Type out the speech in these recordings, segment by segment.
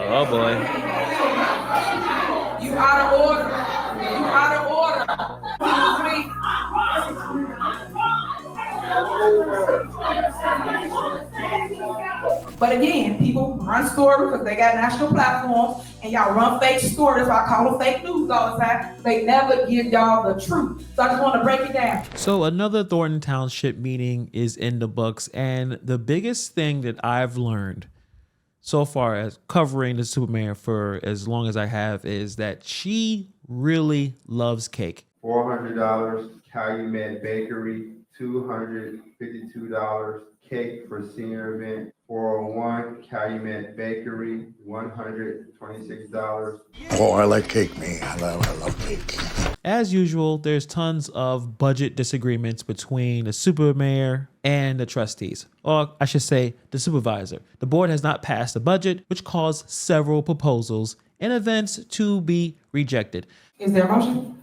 Oh boy. You out of order. You out of order. But again, people run stories because they got national platforms, and y'all run fake stories. I call them fake news all the time. They never give y'all the truth. So I just want to break it down. So another Thornton Township meeting is in the books, and the biggest thing that I've learned so far as covering the supermayor for as long as I have is that she really loves cake. $400 Calumet Bakery, $252 cake for senior event. 401 Calumet Bakery, $126. Oh, I like cake, man. I love cake. As usual, there's tons of budget disagreements between the supermayor and the trustees, or I should say the supervisor. The board has not passed the budget, which caused several proposals and events to be rejected. Is there a motion?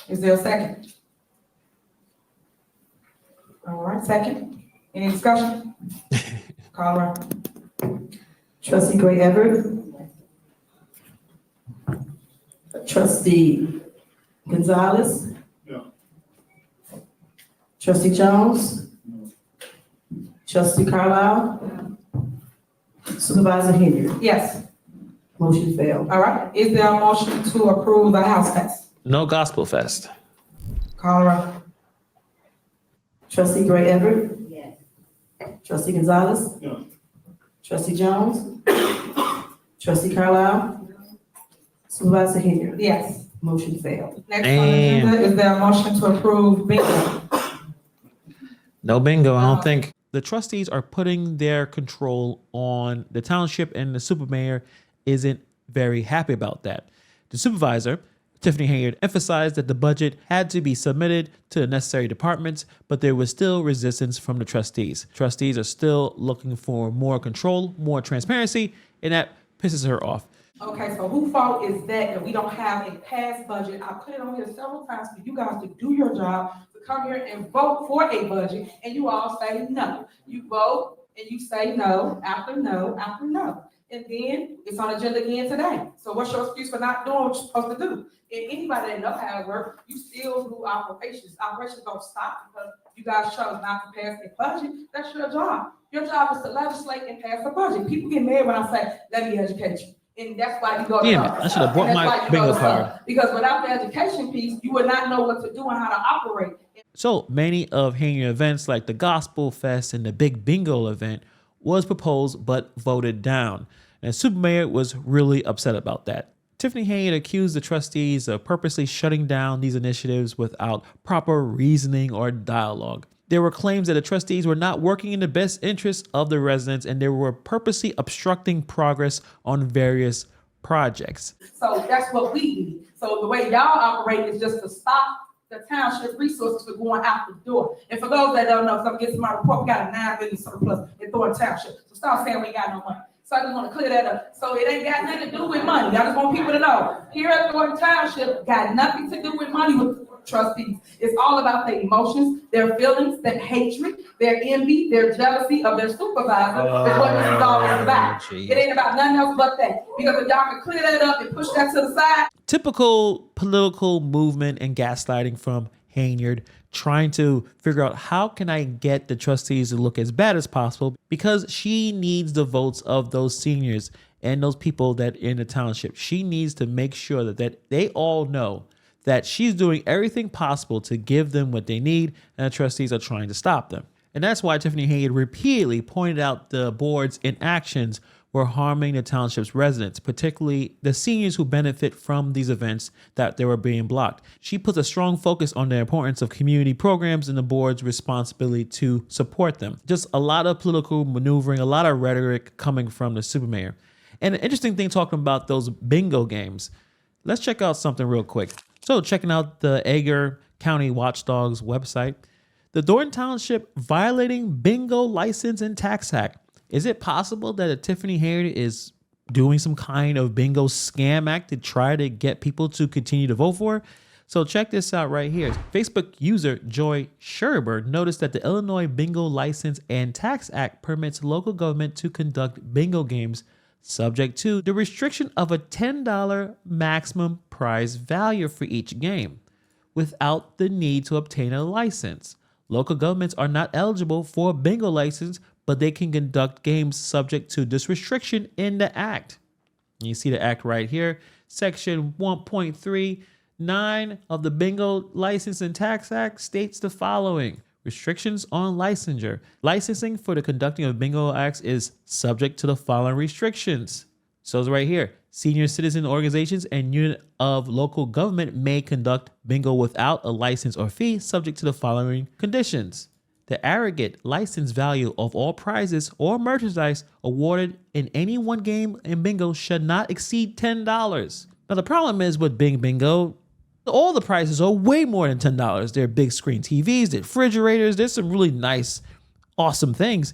Is there a second? All right, second. Any discussion? Call around. Trustee Gray Everett. Trustee Gonzalez. No. Trustee Jones. No. Trustee Carlisle. Supervisor Henyard. Yes. Motion failed. All right. Is there a motion to approve the house pass? No gospel fest. Call around. Trustee Gray Everett. Yes. Trustee Gonzalez. No. Trustee Jones. Trustee Carlisle. Supervisor Henyard. Yes. Motion failed. Next on the agenda, is there a motion to approve bingo? No bingo, I don't think. The trustees are putting their control on the township, and the supermayor isn't very happy about that. The supervisor, Tiffany Henyard, emphasized that the budget had to be submitted to the necessary departments, but there was still resistance from the trustees. Trustees are still looking for more control, more transparency, and that pisses her off. Okay, so whose fault is that we don't have a passed budget? I put it on here several times for you guys to do your job, to come here and vote for a budget, and you all say no. You vote and you say no after no after no. And then it's on agenda again today. So what's your excuse for not doing what you're supposed to do? And anybody that knows how it works, you still do operations. Operations don't stop because you guys chose not to pass the budget. That's your job. Your job is to legislate and pass the budget. People get mad when I say, let me educate you. And that's why you go to Damn it, I should have brought my bingo card. Because without the education piece, you would not know what to do and how to operate. So many of Henyard events like the Gospel Fest and the Big Bingo event was proposed but voted down. And Supermayor was really upset about that. Tiffany Henyard accused the trustees of purposely shutting down these initiatives without proper reasoning or dialogue. There were claims that the trustees were not working in the best interests of the residents, and they were purposely obstructing progress on various projects. So that's what we need. So the way y'all operate is just to stop the township resources from going out the door. And for those that don't know, if I'm getting my report, we got a $9 billion surplus in Thornton Township. So stop saying we ain't got no money. So I just want to clear that up. So it ain't got nothing to do with money. I just want people to know. Here at Thornton Township, got nothing to do with money with trustees. It's all about their emotions, their feelings, their hatred, their envy, their jealousy of their supervisor. That's what this is all about. Geez. It ain't about nothing else but that. Because if y'all can clear that up and push that to the side. Typical political movement and gaslighting from Henyard, trying to figure out how can I get the trustees to look as bad as possible, because she needs the votes of those seniors and those people that in the township. She needs to make sure that they all know that she's doing everything possible to give them what they need, and the trustees are trying to stop them. And that's why Tiffany Henyard repeatedly pointed out the board's inactions were harming the township's residents, particularly the seniors who benefit from these events that they were being blocked. She puts a strong focus on the importance of community programs and the board's responsibility to support them. Just a lot of political maneuvering, a lot of rhetoric coming from the supermayor. And an interesting thing talking about those bingo games, let's check out something real quick. So checking out the Edgar County Watchdog's website, the Thornton Township violating bingo license and tax act. Is it possible that a Tiffany Henyard is doing some kind of bingo scam act to try to get people to continue to vote for her? So check this out right here. Facebook user Joy Scherber noticed that the Illinois Bingo License and Tax Act permits local government to conduct bingo games subject to the restriction of a $10 maximum prize value for each game, without the need to obtain a license. Local governments are not eligible for a bingo license, but they can conduct games subject to this restriction in the Act. And you see the Act right here, Section 1.39 of the Bingo License and Tax Act states the following. Restrictions on licensure. Licensing for the conducting of bingo acts is subject to the following restrictions. So it's right here. Senior citizen organizations and unit of local government may conduct bingo without a license or fee, subject to the following conditions. The aggregate license value of all prizes or merchandise awarded in any one game in bingo should not exceed $10. Now the problem is with Bing Bingo, all the prices are way more than $10. There are big screen TVs, there are refrigerators, there's some really nice, awesome things.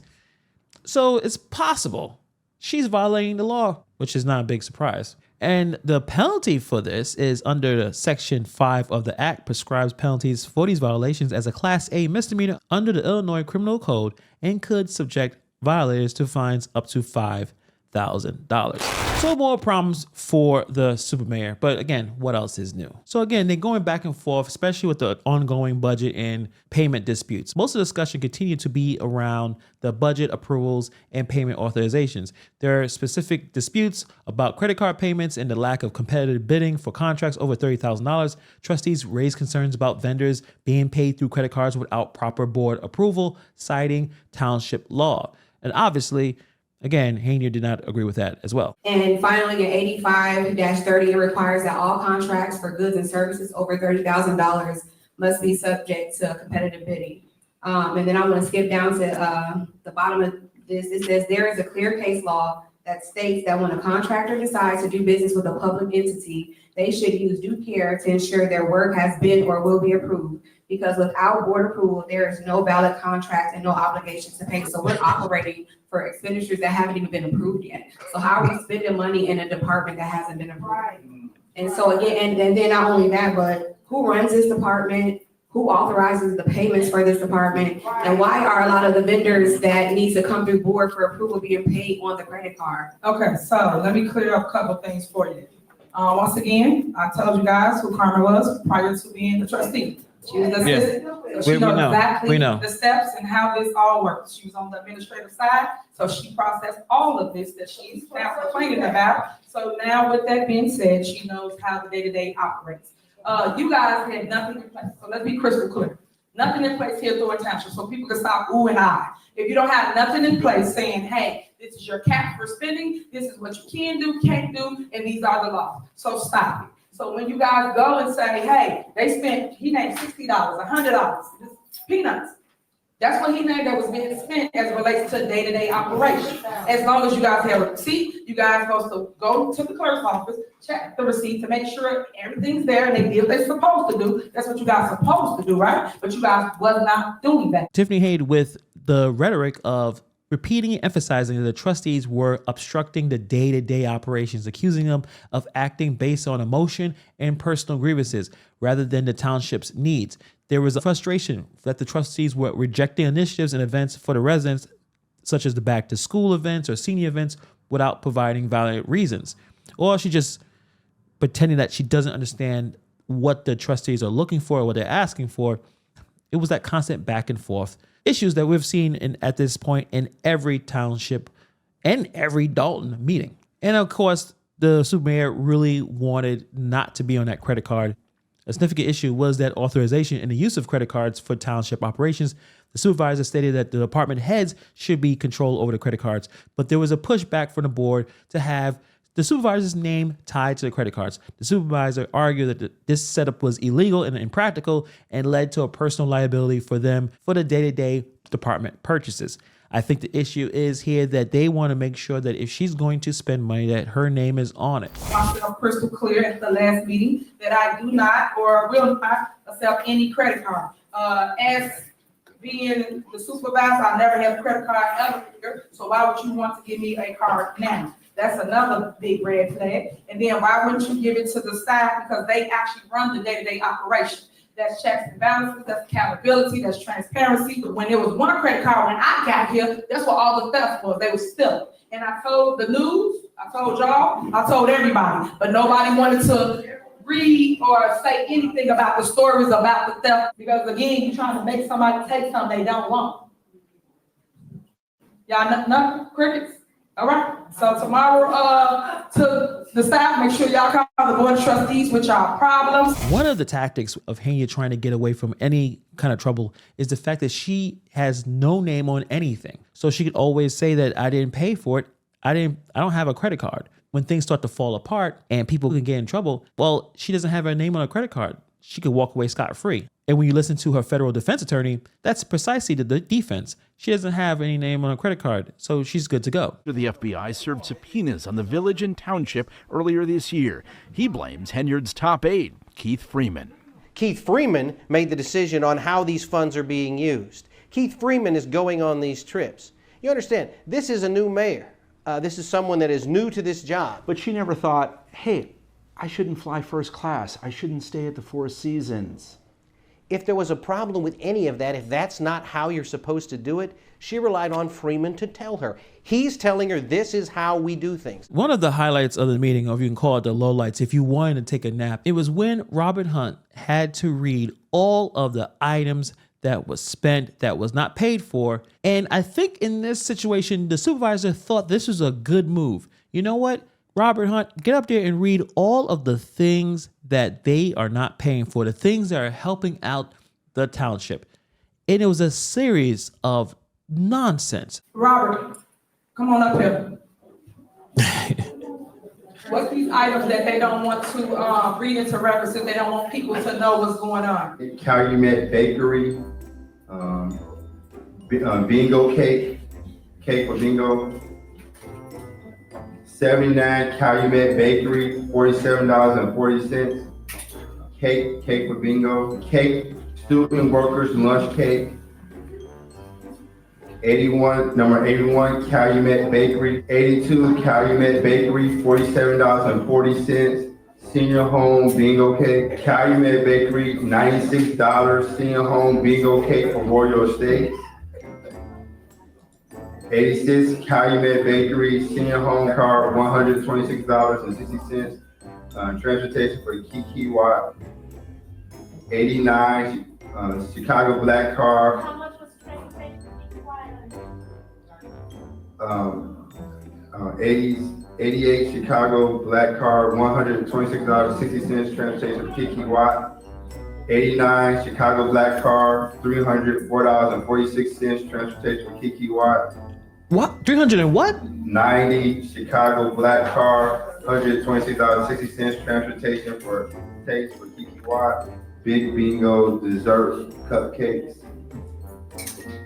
So it's possible she's violating the law, which is not a big surprise. And the penalty for this is under the Section 5 of the Act prescribes penalties for these violations as a Class A misdemeanor under the Illinois Criminal Code and could subject violators to fines up to $5,000. So more problems for the super mayor. But again, what else is new? So again, they're going back and forth, especially with the ongoing budget and payment disputes. Most of the discussion continued to be around the budget approvals and payment authorizations. There are specific disputes about credit card payments and the lack of competitive bidding for contracts over $30,000. Trustees raised concerns about vendors being paid through credit cards without proper board approval, citing Township law. And obviously, again, Henyard did not agree with that as well. And finally, in 85-30, it requires that all contracts for goods and services over $30,000 must be subject to competitive bidding. And then I want to skip down to the bottom of this. It says there is a clear case law that states that when a contractor decides to do business with a public entity, they should use due care to ensure their work has been or will be approved. Because without board approval, there is no valid contract and no obligation to pay. So we're operating for expenditures that haven't even been approved yet. So how are we spending money in a department that hasn't been approved? And so again, and then not only that, but who runs this department? Who authorizes the payments for this department? And why are a lot of the vendors that need to come through board for approval being paid on the credit card? Okay, so let me clear up a couple of things for you. Once again, I told you guys who Carmen was prior to being the trustee. She was the assistant, so she knows exactly the steps and how this all works. She was on the administrative side, so she processed all of this that she's now complaining about. So now with that being said, she knows how the day-to-day operates. You guys had nothing in place, so let's be crystal clear. Nothing in place here through Township, so people can stop ooh and ah. If you don't have nothing in place saying, hey, this is your cap for spending, this is what you can do, can't do, and these are the laws. So stop it. So when you guys go and say, hey, he named $60, $100, peanuts. That's what he named that was being spent as it relates to day-to-day operation. As long as you guys have a receipt, you guys are supposed to go to the clerk's office, check the receipt to make sure everything's there and they did what they're supposed to do. That's what you guys are supposed to do, right? But you guys was not doing that. Tiffany Henyard with the rhetoric of repeating and emphasizing that the trustees were obstructing the day-to-day operations, accusing them of acting based on emotion and personal grievances rather than the township's needs. There was a frustration that the trustees were rejecting initiatives and events for the residents, such as the back-to-school events or senior events, without providing valid reasons. Or she just pretending that she doesn't understand what the trustees are looking for or what they're asking for. It was that constant back and forth issues that we've seen at this point in every township and every Dalton meeting. And of course, the super mayor really wanted not to be on that credit card. A significant issue was that authorization and the use of credit cards for township operations. The supervisor stated that the department heads should be control over the credit cards, but there was a pushback from the board to have the supervisor's name tied to the credit cards. The supervisor argued that this setup was illegal and impractical and led to a personal liability for them for the day-to-day department purchases. I think the issue is here that they want to make sure that if she's going to spend money, that her name is on it. I'm crystal clear at the last meeting that I do not or will not accept any credit card. As being the supervisor, I never had a credit card ever, so why would you want to give me a card now? That's another big red flag. And then why wouldn't you give it to the staff? Because they actually run the day-to-day operation. that's checks and balances, that's accountability, that's transparency. When there was one credit card when I got here, that's what all the theft was. They were stealing. And I told the news, I told y'all, I told everybody, but nobody wanted to read or say anything about the stories about the theft, because again, you're trying to make somebody take something they don't want. Y'all know crickets? All right. So tomorrow, to the staff, make sure y'all come to the board of trustees with y'all problems. One of the tactics of Henyard trying to get away from any kind of trouble is the fact that she has no name on anything. So she could always say that I didn't pay for it. I don't have a credit card. When things start to fall apart and people can get in trouble, well, she doesn't have her name on a credit card. She could walk away scot-free. And when you listen to her federal defense attorney, that's precisely the defense. She doesn't have any name on a credit card, so she's good to go. The FBI served subpoenas on the village and township earlier this year. He blames Henyard's top aide, Keith Freeman. Keith Freeman made the decision on how these funds are being used. Keith Freeman is going on these trips. You understand, this is a new mayor. This is someone that is new to this job. But she never thought, hey, I shouldn't fly first class. I shouldn't stay at the Four Seasons. If there was a problem with any of that, if that's not how you're supposed to do it, she relied on Freeman to tell her. He's telling her this is how we do things. One of the highlights of the meeting, or you can call it the lowlights, if you wanted to take a nap, it was when Robert Hunt had to read all of the items that was spent, that was not paid for. And I think in this situation, the supervisor thought this was a good move. You know what? Robert Hunt, get up there and read all of the things that they are not paying for, the things that are helping out the township. And it was a series of nonsense. Robert, come on up here. What's these items that they don't want to read into references? They don't want people to know what's going on. Calumet Bakery, bingo cake for bingo. 79 Calumet Bakery, $47.40. Cake for bingo. Cake, student workers lunch cake. Number 81 Calumet Bakery. 82 Calumet Bakery, $47.40. Senior home bingo cake. Calumet Bakery, $96. Senior home bingo cake for Royal Estates. 86 Calumet Bakery, senior home car, $126.60. Transportation for Kiki Watt. 89 Chicago Black car. How much was transportation for 88 Chicago Black car, $126.60. Transportation for Kiki Watt. 89 Chicago Black car, $304.46. Transportation for Kiki Watt. What? 300 and what? 90 Chicago Black car, $126.60. Transportation for Taste for Kiki Watt. Big Bingo dessert cupcakes.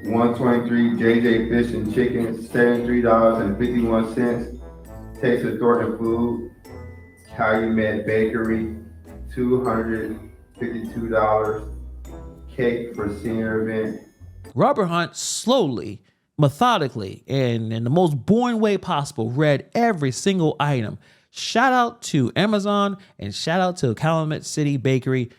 123 JJ Fish and Chicken, $73.51. Taste of Thornton Food. Calumet Bakery, $252. Cake for senior event. Robert Hunt slowly, methodically, and in the most boring way possible, read every single item. Shout out to Amazon and shout out to Calumet City Bakery.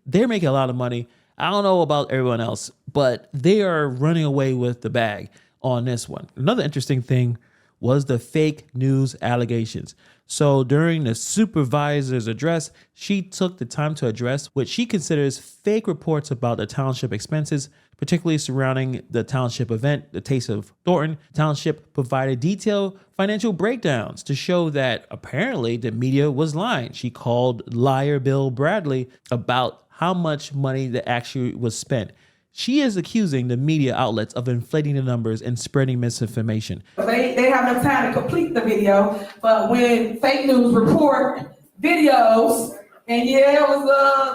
They're making a lot of money. I don't know about everyone else, but they are running away with the bag on this one. Another interesting thing was the fake news allegations. So during the supervisor's address, she took the time to address what she considers fake reports about the township expenses, particularly surrounding the township event, the Taste of Thornton. Township provided detailed financial breakdowns to show that apparently the media was lying. She called liar Bill Bradley about how much money that actually was spent. She is accusing the media outlets of inflating the numbers and spreading misinformation. They have no time to complete the video, but when fake news report videos, and yeah, it was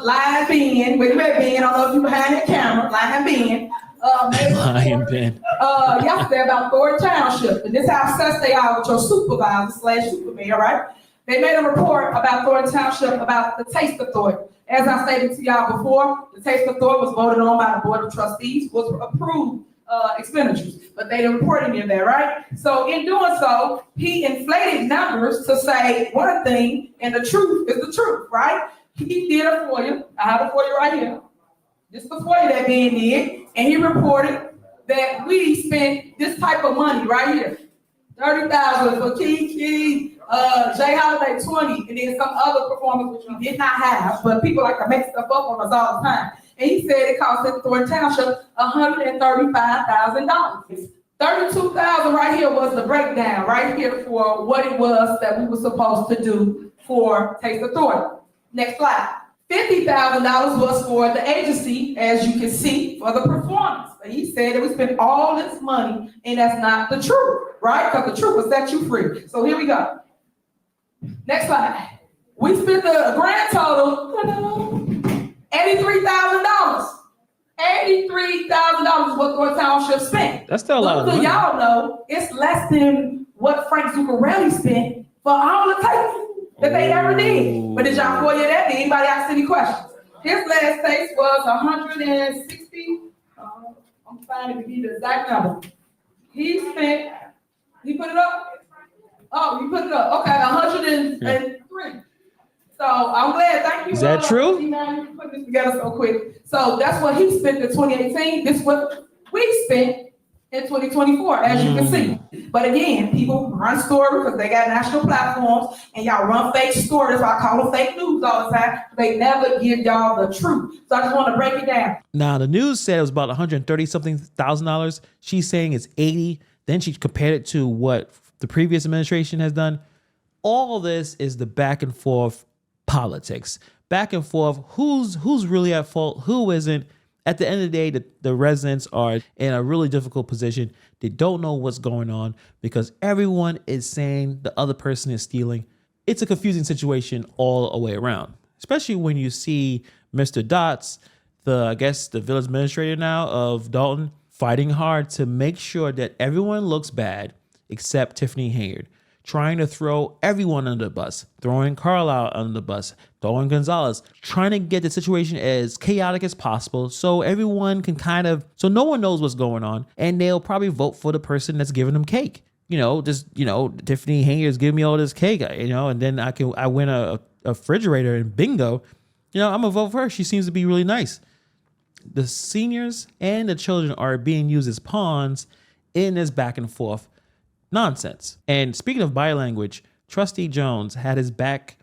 Lion Ben, with Red Ben, I don't know if you behind that camera, Lion Ben. Lion Ben. Yesterday about Thornton Township, and this is how obsessed they are with your supervisor / super mayor, right? They made a report about Thornton Township about the Taste of Thornton. As I stated to y'all before, the Taste of Thornton was voted on by the Board of Trustees, was approved expenditures, but they didn't report any of that, right? So in doing so, he inflated numbers to say one thing, and the truth is the truth, right? He did a FOIA. I have a FOIA right here. This is the FOIA that Ben did, and he reported that we spent this type of money right here. $30,000 for Kiki, Jay Holiday 20, and then some other performers which we did not have, but people like to make stuff up on us all the time. And he said it cost the Township $135,000. $32,000 right here was the breakdown right here for what it was that we were supposed to do for Taste Authority. Next slide. $50,000 was for the agency, as you can see, for the performance. But he said that we spent all this money, and that's not the truth, right? Because the truth will set you free. So here we go. Next slide. We spent the grand total, $83,000. $83,000 is what the Township spent. That's still a lot of money. Y'all know it's less than what Frank Zuccarelli spent for all the tapes that they ever did. But did y'all FOIA that? Did anybody ask any questions? His last taste was 160. I'm trying to give you the exact number. He spent, he put it up? Oh, you put it up. Okay, 103. So I'm glad. Thank you. Is that true? You put this together so quick. So that's what he spent in 2018. This is what we spent in 2024, as you can see. But again, people run stories because they got national platforms, and y'all run fake stories. That's why I call them fake news all the time. They never give y'all the truth. So I just want to break it down. Now, the news said it was about $130,000. She's saying it's 80. Then she compared it to what the previous administration has done. All of this is the back and forth politics. Back and forth, who's really at fault, who isn't. At the end of the day, the residents are in a really difficult position. They don't know what's going on because everyone is saying the other person is stealing. It's a confusing situation all the way around, especially when you see Mr. Dots, the village administrator now of Dalton, fighting hard to make sure that everyone looks bad except Tiffany Henyard, trying to throw everyone under the bus, throwing Carlisle under the bus, throwing Gonzalez, trying to get the situation as chaotic as possible so everyone can so no one knows what's going on, and they'll probably vote for the person that's giving them cake. Tiffany Henyard's giving me all this cake, and then I win a refrigerator and bingo. I'm gonna vote for her. She seems to be really nice. The seniors and the children are being used as pawns in this back and forth nonsense. And speaking of body language, Trustee Jones had his back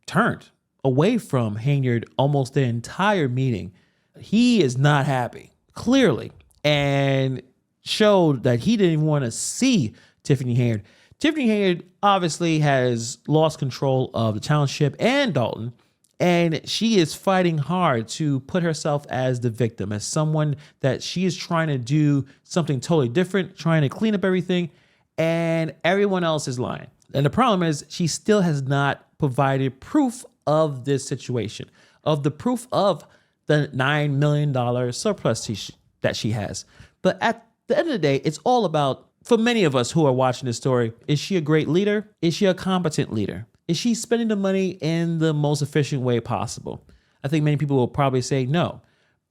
turned away from Henyard almost the entire meeting. He is not happy, clearly, and showed that he didn't even want to see Tiffany Henyard. Tiffany Henyard obviously has lost control of the township and Dalton, and she is fighting hard to put herself as the victim, as someone that she is trying to do something totally different, trying to clean up everything, and everyone else is lying. And the problem is she still has not provided proof of this situation, of the proof of the $9 million surplus that she has. But at the end of the day, it's all about, for many of us who are watching this story, is she a great leader? Is she a competent leader? Is she spending the money in the most efficient way possible? I think many people will probably say no.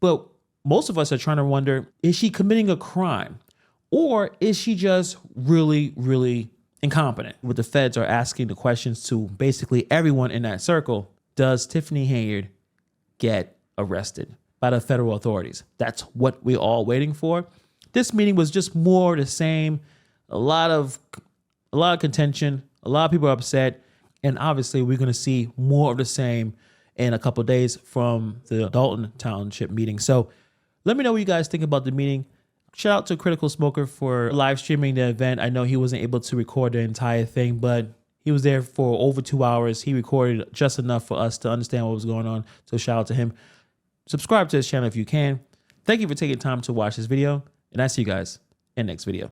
But most of us are trying to wonder, is she committing a crime? Or is she just really, really incompetent? What the feds are asking the questions to basically everyone in that circle. Does Tiffany Henyard get arrested by the federal authorities? That's what we're all waiting for. This meeting was just more of the same. A lot of contention. A lot of people are upset. And obviously, we're going to see more of the same in a couple of days from the Dalton Township meeting. So let me know what you guys think about the meeting. Shout out to Critical Smoker for live streaming the event. I know he wasn't able to record the entire thing, but he was there for over 2 hours. He recorded just enough for us to understand what was going on. So shout out to him. Subscribe to his channel if you can. Thank you for taking time to watch this video, and I see you guys in the next video.